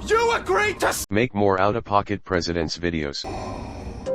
You agreed to make more out-of-pocket presidents videos.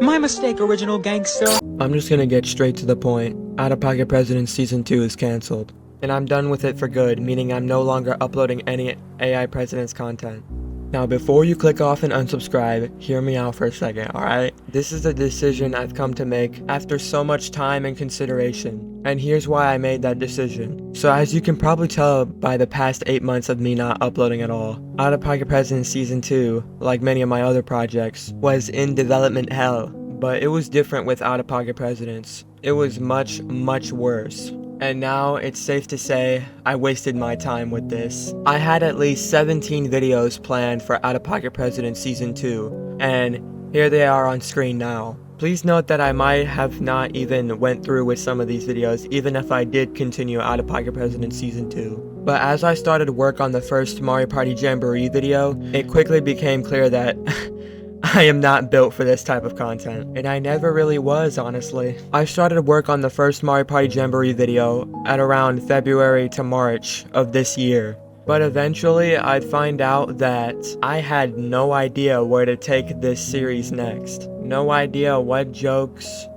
My mistake, original gangster. I'm just gonna get straight to the point. Out of Pocket Presidents Season 2 is cancelled. And I'm done with it for good, meaning I'm no longer uploading any AI Presidents content. Now before you click off and unsubscribe, hear me out for a second, alright? This is a decision I've come to make after so much time and consideration. And here's why I made that decision. So as you can probably tell by the past 8 months of me not uploading at all, Out of Pocket Presidents Season 2, like many of my other projects, was in development hell. But it was different with Out of Pocket Presidents. It was much, much worse. And now it's safe to say I wasted my time with this. I had at least 17 videos planned for Out of Pocket Presidents Season 2, and here they are on screen now. Please note that I might have not even went through with some of these videos, even if I did continue Out of Pocket Presidents Season 2. But as I started work on the first Mario Party Jamboree video, it quickly became clear that I am not built for this type of content, and I never really was, honestly. I started work on the first Mario Party Jamboree video at around February to March of this year, but eventually I'd find out that I had no idea where to take this series next. No idea what jokes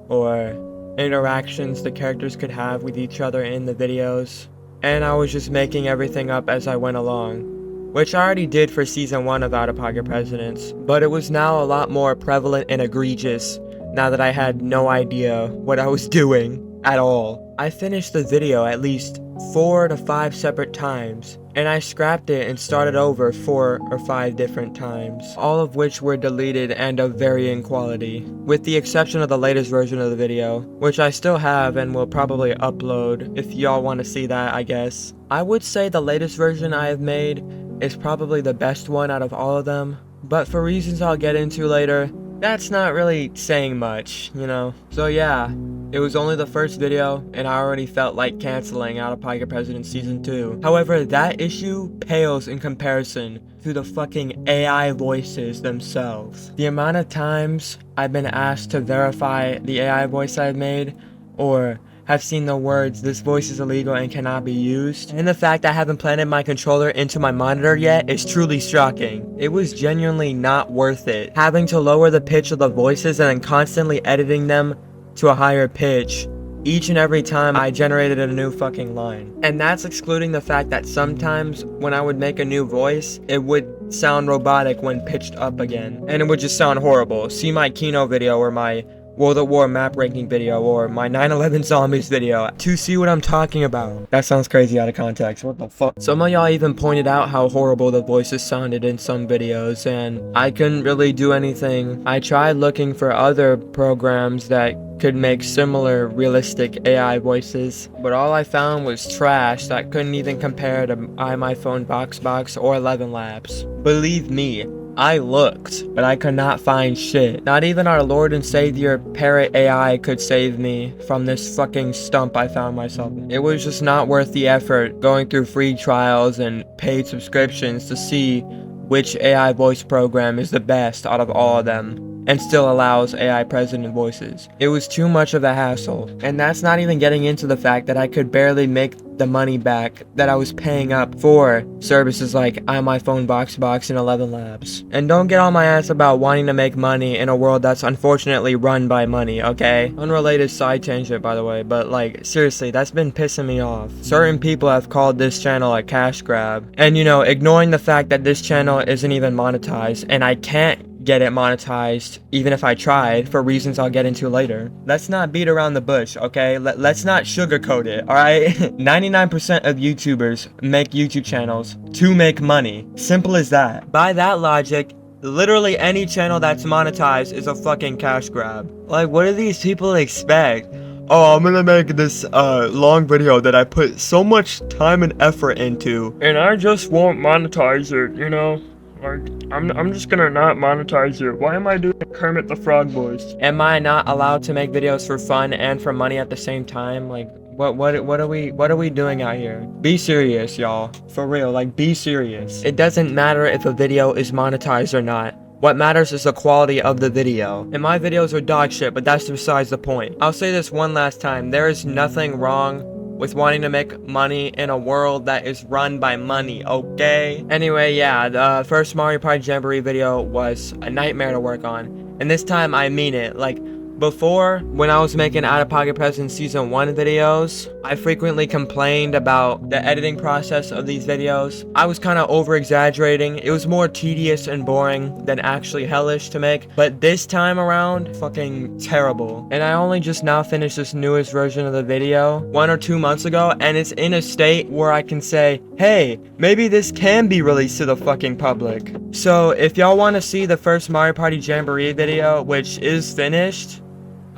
or interactions the characters could have with each other in the videos, and I was just making everything up as I went along. Which I already did for Season 1 of Out of Pocket Presidents, but it was now a lot more prevalent and egregious now that I had no idea what I was doing at all. I finished the video at least 4 to 5 separate times, and I scrapped it and started over 4 or 5 different times, all of which were deleted and of varying quality, with the exception of the latest version of the video, which I still have and will probably upload if y'all want to see that, I guess. I would say the latest version I have made is probably the best one out of all of them, but for reasons I'll get into later, that's not really saying much, you know? So yeah, it was only the first video, and I already felt like canceling Out of Pocket Presidents Season 2. However, that issue pales in comparison to the fucking AI voices themselves. The amount of times I've been asked to verify the AI voice I've made, or have seen the words, "This voice is illegal and cannot be used," and the fact I haven't planted my controller into my monitor yet is truly shocking. It was genuinely not worth it, having to lower the pitch of the voices and then constantly editing them to a higher pitch each and every time I generated a new fucking line. And that's excluding the fact that sometimes when I would make a new voice, it would sound robotic when pitched up again, and it would just sound horrible. See my Kino video or my World at War map ranking video or my 9/11 zombies video to see what I'm talking about. That sounds crazy out of context, what the fuck. Some of y'all even pointed out how horrible the voices sounded in some videos, and I couldn't really do anything. I tried looking for other programs that could make similar realistic AI voices, but all I found was trash that couldn't even compare to iMyPhone VoxBox or 11 Labs. Believe me, I looked, but I could not find shit. Not even our Lord and Savior Parrot AI could save me from this fucking stump I found myself in. It was just not worth the effort going through free trials and paid subscriptions to see which AI voice program is the best out of all of them and still allows AI president voices. It was too much of a hassle, and that's not even getting into the fact that I could barely make the money back that I was paying up for services like iMyPhone VoxBox and 11 Labs. And don't get on my ass about wanting to make money in a world that's unfortunately run by money, okay? Unrelated side tangent, by the way, but like, seriously, that's been pissing me off. Certain people have called this channel a cash grab, and you know, ignoring the fact that this channel isn't even monetized, and I can't get it monetized even if I tried, for reasons I'll get into later. Let's not beat around the bush, okay? Let's not sugarcoat it, alright? 99% of YouTubers make YouTube channels to make money. Simple as that. By that logic, literally any channel that's monetized is a fucking cash grab. Like, what do these people expect? Oh, I'm gonna make this long video that I put so much time and effort into, and I just won't monetize it, you know? Like, I'm just gonna not monetize it. Why am I doing Kermit the Frog voice? Am I not allowed to make videos for fun and for money at the same time? Like, what are we doing out here? Be serious, y'all. For real, like, be serious. It doesn't matter if a video is monetized or not. What matters is the quality of the video. And my videos are dog shit, but that's besides the point. I'll say this one last time. There is nothing wrong with wanting to make money in a world that is run by money, okay? Anyway, yeah, the first Mario Party Jamboree video was a nightmare to work on. And this time, I mean it. Like, before, when I was making Out of Pocket President Season 1 videos, I frequently complained about the editing process of these videos. I was kind of over-exaggerating. It was more tedious and boring than actually hellish to make. But this time around, fucking terrible. And I only just now finished this newest version of the video 1 or 2 months ago, and it's in a state where I can say, hey, maybe this can be released to the fucking public. So if y'all want to see the first Mario Party Jamboree video, which is finished,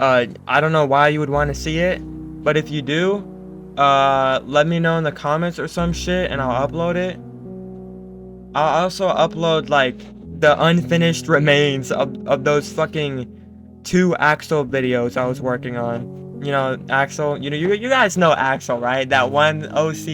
I don't know why you would want to see it, but if you do, let me know in the comments or some shit and I'll upload it. I'll also upload, like, the unfinished remains of those fucking 2 Axel videos I was working on. You know, Axel, you guys know Axel, right? That one OC,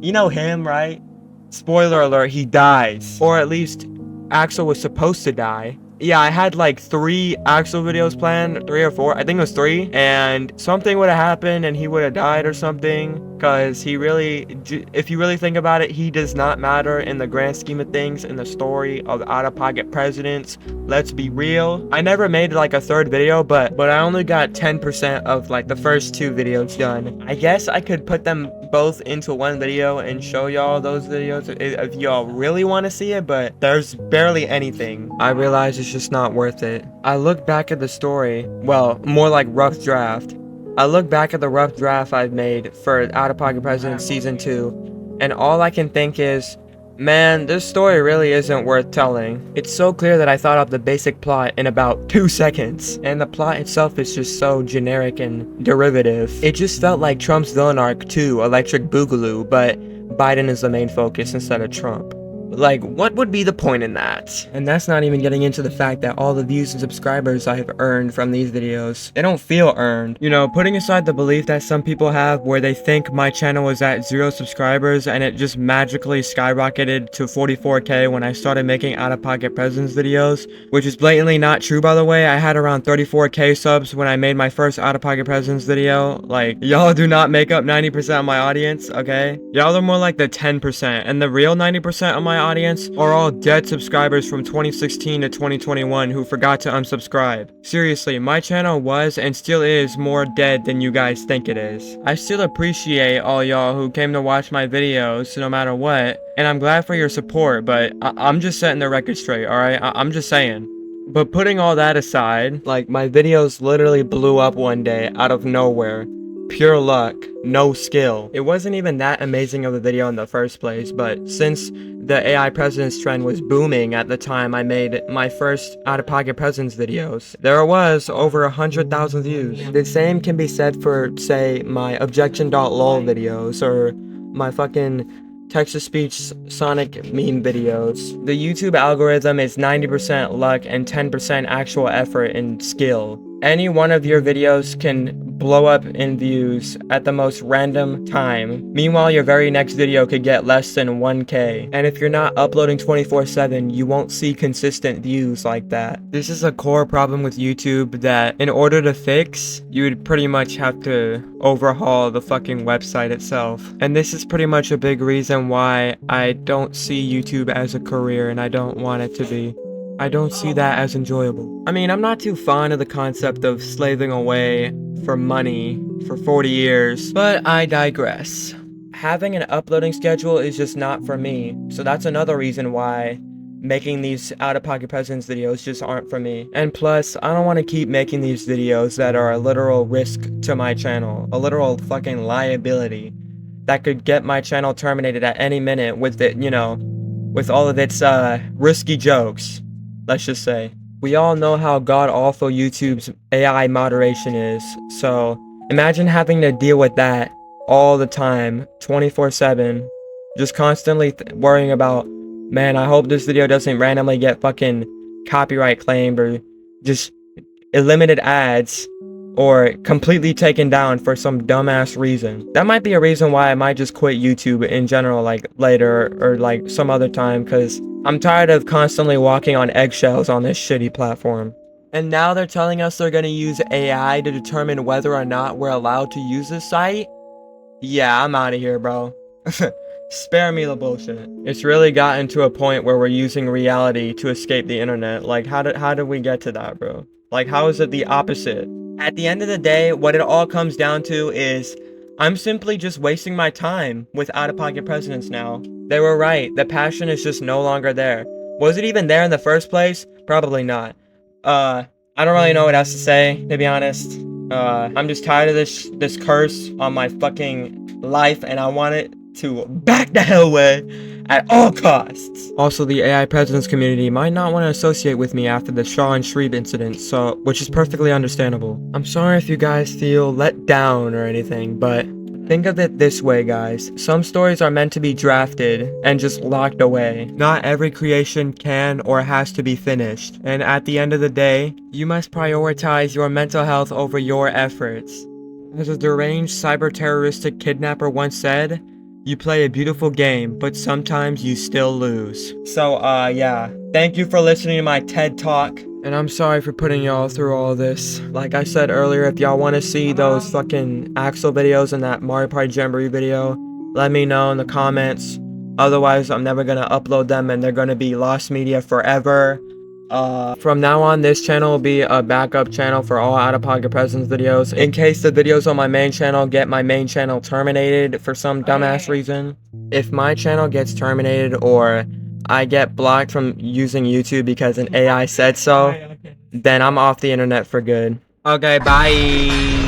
you know him, right? Spoiler alert, he dies. Or at least, Axel was supposed to die. Yeah, I had like 3 Axel videos planned, 3 or 4, I think it was 3, and something would have happened and he would have died or something, because he really, if you really think about it, he does not matter in the grand scheme of things in the story of Out of Pocket Presidents. Let's be real. I never made like a 3rd video, but I only got 10% of like the first 2 videos done. I guess I could put them both into one video and show y'all those videos if y'all really want to see it, but there's barely anything. I realize it's just not worth it. I look back at the story, well, more like rough draft. I look back at the rough draft I've made for Out of Pocket President Season 2, and all I can think is, man, this story really isn't worth telling. It's so clear that I thought up the basic plot in about 2 seconds, and the plot itself is just so generic and derivative. It just felt like Trump's villain arc 2, Electric Boogaloo, but Biden is the main focus instead of Trump. Like, what would be the point in that? And that's not even getting into the fact that all the views and subscribers I have earned from these videos, they don't feel earned. You know, putting aside the belief that some people have where they think my channel was at 0 subscribers and it just magically skyrocketed to 44k when I started making Out of Pocket Presidents videos, which is blatantly not true, by the way. I had around 34k subs when I made my first Out of Pocket Presidents video. Like, y'all do not make up 90% of my audience, okay? Y'all are more like the 10%, and the real 90% of my audience are all dead subscribers from 2016 to 2021 who forgot to unsubscribe. Seriously, my channel was and still is more dead than you guys think it is. I still appreciate all y'all who came to watch my videos no matter what, and I'm glad for your support, but I'm just setting the record straight, alright? I'm just saying. But putting all that aside, like, my videos literally blew up one day out of nowhere. Pure luck, no skill. It wasn't even that amazing of a video in the first place, but since the AI Presidents trend was booming at the time I made my first Out of Pocket Presidents videos, there was over 100,000 views. The same can be said for, say, my objection.lol videos, or my fucking text-to-speech Sonic meme videos. The YouTube algorithm is 90% luck and 10% actual effort and skill. Any one of your videos can blow up in views at the most random time. Meanwhile, your very next video could get less than 1k. And if you're not uploading 24/7, you won't see consistent views like that. This is a core problem with YouTube that in order to fix, you would pretty much have to overhaul the fucking website itself. And this is pretty much a big reason why I don't see YouTube as a career, and I don't want it to be. I don't see that as enjoyable. I mean, I'm not too fond of the concept of slaving away for money for 40 years, but I digress. Having an uploading schedule is just not for me, so that's another reason why making these Out of Pocket Presidents videos just aren't for me. And plus, I don't want to keep making these videos that are a literal risk to my channel, a literal fucking liability that could get my channel terminated at any minute with it, you know, with all of its risky jokes. Let's just say. We all know how god-awful YouTube's AI moderation is, so imagine having to deal with that all the time, 24/7, just constantly worrying about, man, I hope this video doesn't randomly get fucking copyright claimed or just eliminated ads or completely taken down for some dumbass reason. That might be a reason why I might just quit YouTube in general, like later or like some other time, because I'm tired of constantly walking on eggshells on this shitty platform. And now they're telling us they're gonna use AI to determine whether or not we're allowed to use this site? Yeah, I'm out of here, bro. Spare me the bullshit. It's really gotten to a point where we're using reality to escape the internet. Like, how did we get to that, bro? Like, how is it the opposite? At the end of the day, what it all comes down to is I'm simply just wasting my time with out-of-pocket presidents now. They were right. The passion is just no longer there. Was it even there in the first place? Probably not. I don't really know what else to say, to be honest. I'm just tired of this curse on my fucking life, and I want it to back the hell away at all costs. Also, the AI presidents community might not want to associate with me after the Shaw and Shreve incident, so which is perfectly understandable. I'm sorry if you guys feel let down or anything, but think of it this way, guys. Some stories are meant to be drafted and just locked away. Not every creation can or has to be finished. And at the end of the day, you must prioritize your mental health over your efforts. As a deranged cyber-terroristic kidnapper once said, you play a beautiful game, but sometimes you still lose. So, yeah. Thank you for listening to my TED Talk. And I'm sorry for putting y'all through all this. Like I said earlier, if y'all want to see those fucking Axel videos and that Mario Party Jamboree video, let me know in the comments. Otherwise, I'm never gonna upload them and they're gonna be lost media forever. From now on, this channel will be a backup channel for all out-of-pocket presents videos. In case the videos on my main channel get my main channel terminated for some dumbass reason. If my channel gets terminated or I get blocked from using YouTube because an AI said so, then I'm off the internet for good. Okay, bye.